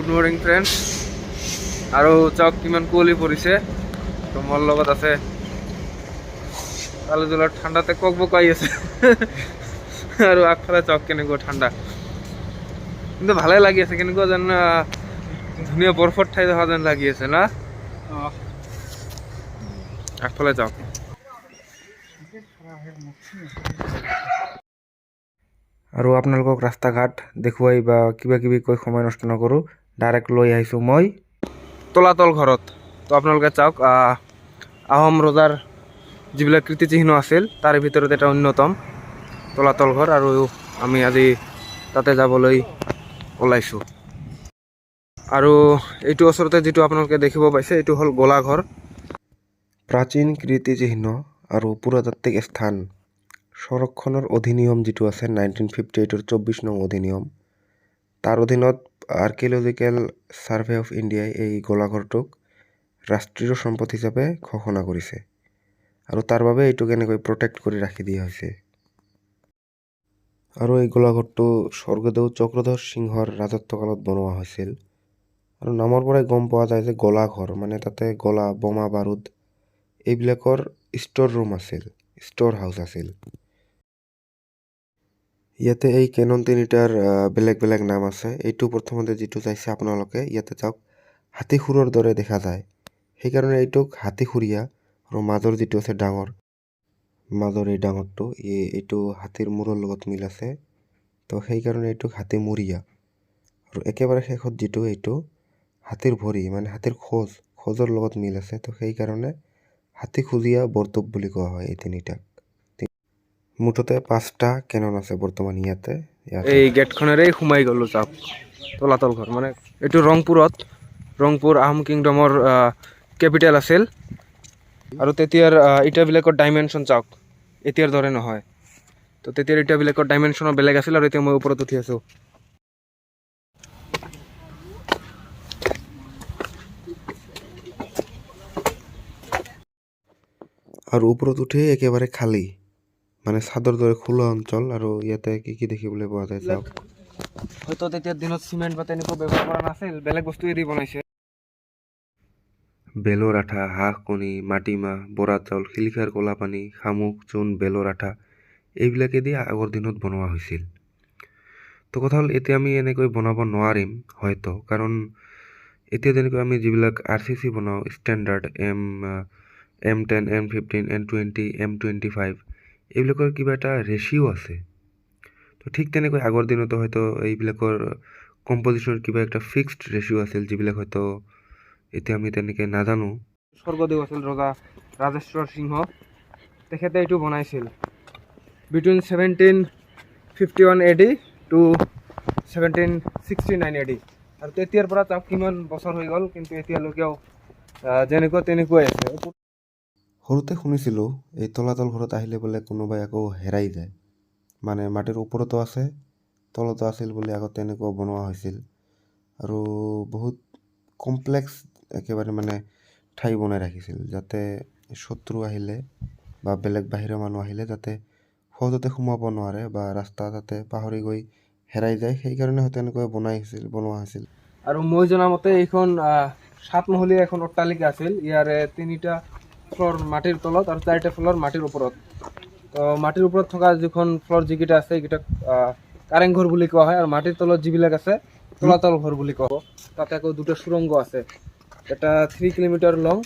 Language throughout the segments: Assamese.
গুড মৰ্নিং ফ্ৰেণ্ডছ আৰু চাওক কিমান কুঁৱলী পৰিছে তো মোৰ লগত আছে তালুজোলাৰ ঠাণ্ডাতে কক-বকাই আছে আৰু আগফালে চাওক কেনেকুৱা ঠাণ্ডা কিন্তু ভালে লাগি আছে কেনেকুৱা যেন ধুনীয়া বৰফৰ ঠাই দেখা যেন লাগি আছে না আগফালে যাওক আৰু আপোনালোকক ৰাস্তা ঘাট দেখুৱাই বা কিবা কিবি কৈ সময় নষ্ট নকৰোঁ ডাইৰেক্ট লৈ আহিছোঁ মই তলাতল ঘৰত তো আপোনালোকে চাওক আহোম ৰজাৰ যিবিলাক কীৰ্তিচিহ্ন আছিল তাৰে ভিতৰত এটা অন্যতম তলাতল ঘৰ আৰু আমি আজি তাতে যাবলৈ ওলাইছোঁ আৰু এইটো ওচৰতে যিটো আপোনালোকে দেখিব পাইছে এইটো হ'ল গোলাঘৰ প্ৰাচীন কীৰ্তিচিহ্ন আৰু পুৰাতাত্ত্বিক স্থান সংৰক্ষণৰ অধিনিয়ম যিটো আছে 1958 24 নং অধিনিয়ম তাৰ অধীনত আৰ্কিঅলজিকেল ছাৰ্ভে অফ ইণ্ডিয়াই এই গোলাঘৰটোক ৰাষ্ট্ৰীয় সম্পদ হিচাপে ঘোষণা কৰিছে আৰু তাৰ বাবে এইটোক এনেকৈ প্ৰটেক্ট কৰি ৰাখি দিয়া হৈছে আৰু এই গোলাঘৰটো স্বৰ্গদেউ চক্ৰধৰ সিংহৰ ৰাজত্বকালত বনোৱা হৈছিল আৰু নামৰ পৰাই গম পোৱা যায় যে গোলাঘৰ মানে তাতে গোলা বোমা বাৰুদ এইবিলাকৰ ষ্ট'ৰ ৰুম আছিল ষ্ট'ৰ হাউচ আছিল ইয়াতে এই কেনন তিনিটাৰ বেলেগ বেলেগ নাম আছে এইটো প্ৰথমতে যিটো চাইছে আপোনালোকে ইয়াতে চাওক হাতীখুৰৰ দৰে দেখা যায় সেইকাৰণে এইটোক হাতীখুৰীয়া আৰু মাজৰ যিটো আছে ডাঙৰ মাজৰ এই ডাঙৰটো এইটো হাতীৰ মূৰৰ লগত মিল আছে তো সেইকাৰণে এইটোক হাতীমূৰীয়া আৰু একেবাৰে শেষত যিটো এইটো হাতীৰ ভৰি মানে হাতীৰ খোজৰ লগত মিল আছে তো সেইকাৰণে হাতীখুৰীয়া বৰটোপ বুলি কোৱা হয় এই তিনিটাক মুঠতে 5টা কেনন আছে বৰ্তমান ইয়াতে এই গেটখনেৰে সোমাই গ'লোঁ চাওক তলাতল ঘৰ মানে এইটো ৰংপুৰ আহোম কিংডমৰ কেপিটেল আছিল আৰু তেতিয়াৰ ইটাবিলাকৰ ডাইমেনশ্যন চাওক এতিয়াৰ দৰে নহয় তো তেতিয়াৰ ইটাবিলাকৰ ডাইমেনশ্যনো বেলেগ আছিল আৰু এতিয়া মই ওপৰত উঠি আছোঁ আৰু ওপৰত উঠি একেবাৰে খালী মানে চাদৰ দৰে খোলা অঞ্চল আৰু ইয়াতে কি কি দেখিবলৈ পোৱা যায় চাওক হয়তো তেতিয়াৰ দিনত চিমেণ্ট বা তেনেকুৱা ব্যৱহাৰ কৰা নাছিল বেলেগ বস্তু এৰি বনাইছে বেলৰ আঠা হাঁহ কণী মাটিমাহ বৰা চাউল শিলিখাৰ ক'লা পানী শামুক চূণ বেলৰ আঠা এইবিলাকে দি আগৰ দিনত বনোৱা হৈছিল তো কথা হ'ল এতিয়া আমি এনেকৈ বনাব নোৱাৰিম হয়তো কাৰণ এতিয়া যেনেকৈ আমি যিবিলাক RCC বনাওঁ standard M10 M15 M20 M25 এইবিলাকৰ কিবা এটা ৰেচিঅ' আছে তো ঠিক তেনেকৈ আগৰ দিনতো হয়তো এইবিলাকৰ কম্পজিশ্যনৰ কিবা একটা ফিক্সড ৰেচিঅ' আছিল যিবিলাক হয়তো এতিয়া আমি তেনেকৈ নাজানো স্বৰ্গদেউ আছিল ৰজা ৰাজেশ্বৰ সিংহ তেখেতে এইটো বনাইছিল বিটুইন 1751 AD টু 1769 AD আৰু তেতিয়াৰ পৰা তাক কিমান বছৰ হৈ গ'ল কিন্তু এতিয়ালৈকেও যেনেকুৱা তেনেকুৱাই আছে সৰুতে শুনিছিলোঁ এই তলাতল ঘৰত আহিলে বোলে কোনোবাই আকৌ হেৰাই যায় মানে মাটিৰ ওপৰতো আছে তলতো আছিল বুলি আগত তেনেকুৱা বনোৱা হৈছিল আৰু বহুত কমপ্লেক্স একেবাৰে মানে ঠাই বনাই ৰাখিছিল যাতে শত্ৰু আহিলে বা বেলেগ বাহিৰৰ মানুহ আহিলে যাতে সহজতে সোমাব নোৱাৰে বা ৰাস্তা যাতে পাহৰি গৈ হেৰাই যায় সেইকাৰণে হয়তো এনেকৈ বনোৱা হৈছিল আৰু মই জনামতে এইখন 7 মহলীয়া এখন অট্টালিকা আছিল ইয়াৰে 3টা ফ্ল'ৰ মাটিৰ তলত আৰু 4টা ফ্ল'ৰ মাটিৰ ওপৰত তো মাটিৰ ওপৰত থকা যিখন ফ্ল'ৰ যিকেইটা আছে এইকেইটাক কাৰেং ঘৰ বুলি কোৱা হয় আৰু মাটিৰ তলত যিবিলাক আছে তলাতল ঘৰ বুলি কোৱা হয় তাতে আকৌ 2টা সুৰংগ আছে এটা 3 কিলোমিটাৰ লং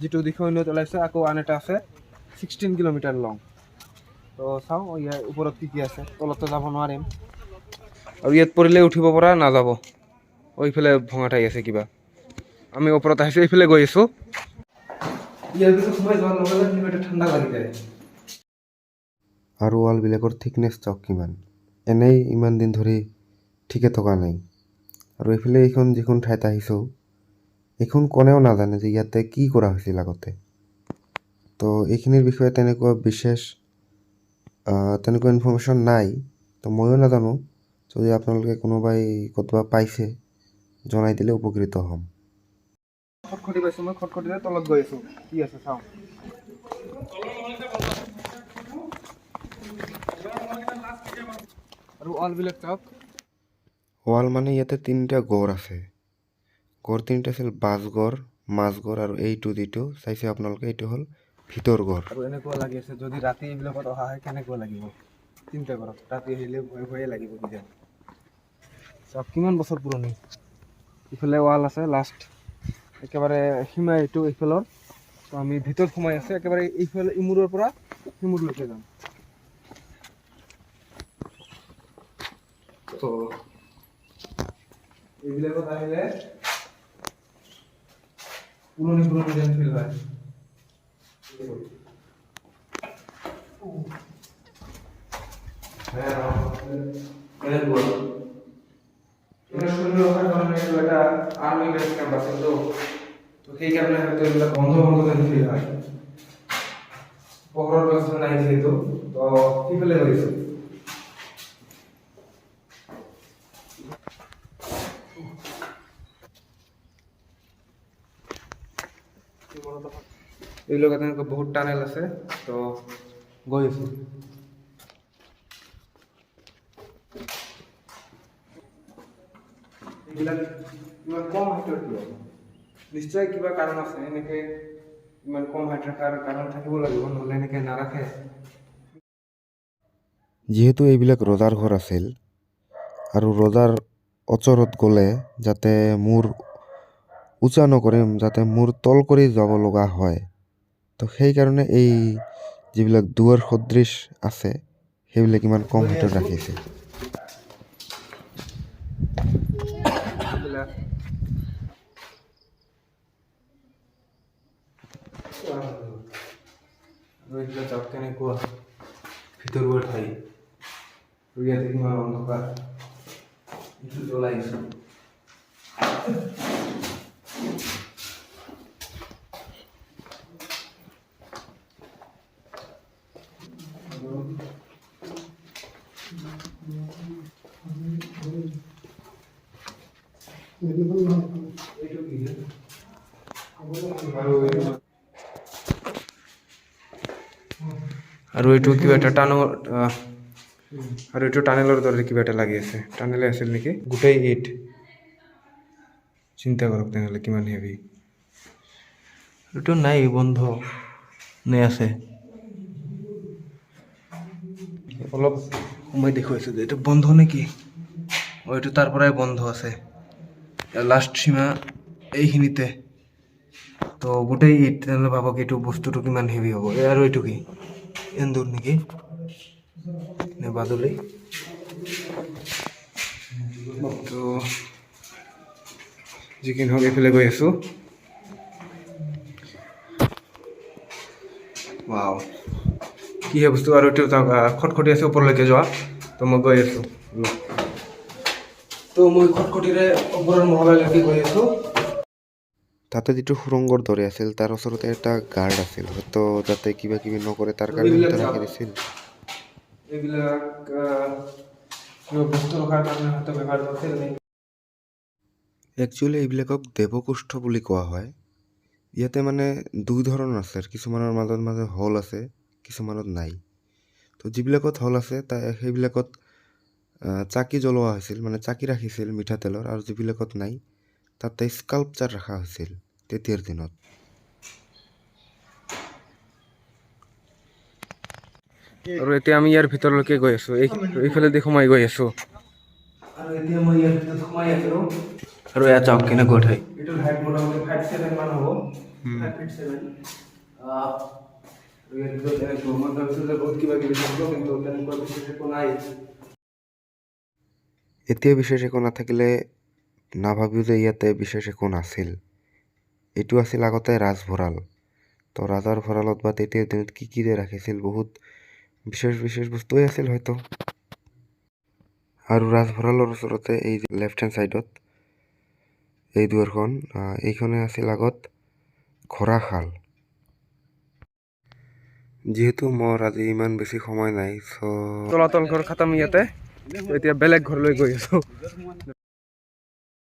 যিটো দিশত ওলাইছে আকৌ আন এটা আছে 16 কিলোমিটাৰ লং তো চাওঁ ইয়াৰ ওপৰত কি কি আছে তলতো যাব নোৱাৰিম আৰু ইয়াত পৰিলে উঠিব পৰা নাযাব ওইফালে ভঙা ঠাই আছে কিবা আমি ওপৰত আহিছোঁ এইফালে গৈ আছোঁ ইয়াৰ ভিতৰত সোমাই যোৱাৰ লগে লগে কিবা এটা ঠাণ্ডা লাগি যায় আৰু ৱালবিলাকৰ থিকনেছ চাওক কিমান এনেই ইমান দিন ধৰি ঠিকে থকা নাই আৰু এইফালে এইখন যিখন ঠাইত আহিছোঁ এইখন কোনেও নাজানে যে ইয়াতে কি কৰা হৈছিল আগতে তো এইখিনিৰ বিষয়ে তেনেকুৱা বিশেষ তেনেকুৱা ইনফৰ্মেশ্যন নাই তো ময়ো নাজানো যদি আপোনালোকে কোনোবাই ক'ৰবাত পাইছে জনাই দিলে উপকৃত হ'ম খটখটি পাইছোঁ মই খটখটিৰে তলত গৈ আছোঁ কি আছে চাওঁ আৰু ৱালবিলাক চাওক ৱাল মানে ইয়াতে তিনিটা গড় আছে। গড় তিনিটা আছিল বাজগড়, মাজগড় আৰু এইটো যিটো চাইছে আপোনালোকে এইটো হ'ল ভিতৰ গড়। আৰু এনেকুৱা লাগি আছে যদি ৰাতি এইবিলাকত অহা হয় কেনেকুৱা লাগিব চিন্তা কৰক। ৰাতি আহিলে ভয়ে লাগিব কিজানি। চাওক কিমান বছৰ পুৰণি। ইফালে ৱাল আছে লাষ্ট একেবাৰে সীমা এইটো এইফালৰ। তো আমি ভিতৰত সোমাই আছো একেবাৰে এইফালে ইমূৰৰ পৰা সিমূৰলৈকে যাম। তো এইবিলাকত আহিলে পুৰণি যেন ফিল হয়। আর্মি বেস ক্যাম্প আছে তো সেই কারণে হয়তো এগুলো বন্ধ যেন ফিল হয়। পহরার ব্যবস্থা নাই যেহেতু তো কি ফেলে হয়েছে। এইগুলো কাছে বহুত টানেল আছে তো গৈ আছো। এইবিলাক ইমান কম হাইটৰ কিয়? নিশ্চয় কিবা কাৰণ আছে। এনেকে ইমান কম হাইট ৰখাৰ কাৰণ থাকিব লাগিব, নহ'লে এনেকে নাৰাখে। যিহেতু এইবিলাক ৰজাৰ ঘৰ আছিল আৰু ৰজাৰ ওচৰত গ'লে যাতে মূৰ উঁচা নকৰে, যাতে মূৰ তল কৰি যাব লগা হয়, তো সেইকাৰণে এই যিবিলাক দুৱাৰ সদৃশ আছে সেইবিলাক ইমান কম হাইটত ৰাখিছে। কেনেকুৱা ভিতৰুৱা ঠাই ইয়াতে কিমান অন্ধকাৰ জ্বলাই আছো। আৰু এইটো কিবা এটা আৰু এইটো টানেলৰ দৰে কিবা এটা লাগি আছে। টানেলে আছিল নেকি? গোটেই ইট। চিন্তা কৰক তেনেহ'লে কিমান হেভি। এইটো নাই, বন্ধ নে আছে? অলপ সময় দেখুৱাইছো যে এইটো বন্ধ নেকি? এইটো তাৰ পৰাই বন্ধ আছে। লাষ্ট সীমা এইখিনিতে। তো গোটেই ইট, তেনেহ'লে ভাবক এইটো বস্তুটো কিমান হেভি হ'ব। আৰু এইটো কি এন্দুৰ নেকি নে বাদুলি? তো যিকি নহওক এইফালে গৈ আছো। ৱাও, কিহে বস্তু। আৰু এইটো খটখটি আছে ওপৰলৈকে যোৱা। তো মই গৈ আছো। তো মই খটখটিৰে ওপৰৰ মহলালৈকে গৈ আছো। তাতে যিটো সুৰংগৰ দৰে আছিল তাৰ ওচৰতে এটা গাৰ্ড আছিল, হয়তো যাতে কিবা কিবি নকৰে তাৰ কাৰণে ৰাখি দিছিল। এইবিলাক বস্তু ৰখাৰ কাৰণে হয়তো ব্যৱহাৰ কৰিছিল নেকি? একচুৱেলি এইবিলাকক দেৱকুষ্ঠ বুলি কোৱা হয়। ইয়াতে মানে দুই ধৰণৰ আছে, কিছুমানৰ মাজে হল আছে, কিছুমানত নাই। তো যিবিলাকত হল আছে সেইবিলাকত চাকি জ্বলোৱা হৈছিল, মানে চাকি ৰাখিছিল মিঠাতেলৰ। আৰু যিবিলাকত নাই তাতে স্কাল্পচাৰ ৰখা হৈছিল তেতিয়াৰ দিনত। আৰু এতিয়া আমি ইয়াৰ ভিতৰলৈকে গৈ আছো, এইফালেদি সোমাই গৈ আছো। আৰু এতিয়া মই ইয়াৰ ভিতৰত সোমাই আছো। আৰু ইয়াত চাওক কেনেকুৱা ঠাই। এইটোৰ হাইট মোটামুটি 5'7" মান হ'ব। 5'7". এতিয়া বিশেষ একো নাথাকিলে নাভাবিও যে ইয়াতে বিশেষ একো নাছিল। এইটো আছিল আগতে ৰাজভঁৰাল। তো ৰাজাৰ ভঁৰালত বা তেতিয়াৰ দিনত কি যে ৰাখিছিল, বহুত বিশেষ বস্তুৱেই আছিল হয়তো। আৰু ৰাজভঁৰালৰ ওচৰতে এই লেফ্ট হেণ্ড ছাইডত এই দুৱাৰখন, এইখনে আছিল আগত ঘোঁৰাশাল। যিহেতু মোৰ আজি ইমান বেছি সময় নাই, তলাতল ঘৰ খতম ইয়াতে। এতিয়া বেলেগ ঘৰলৈ গৈ আছো।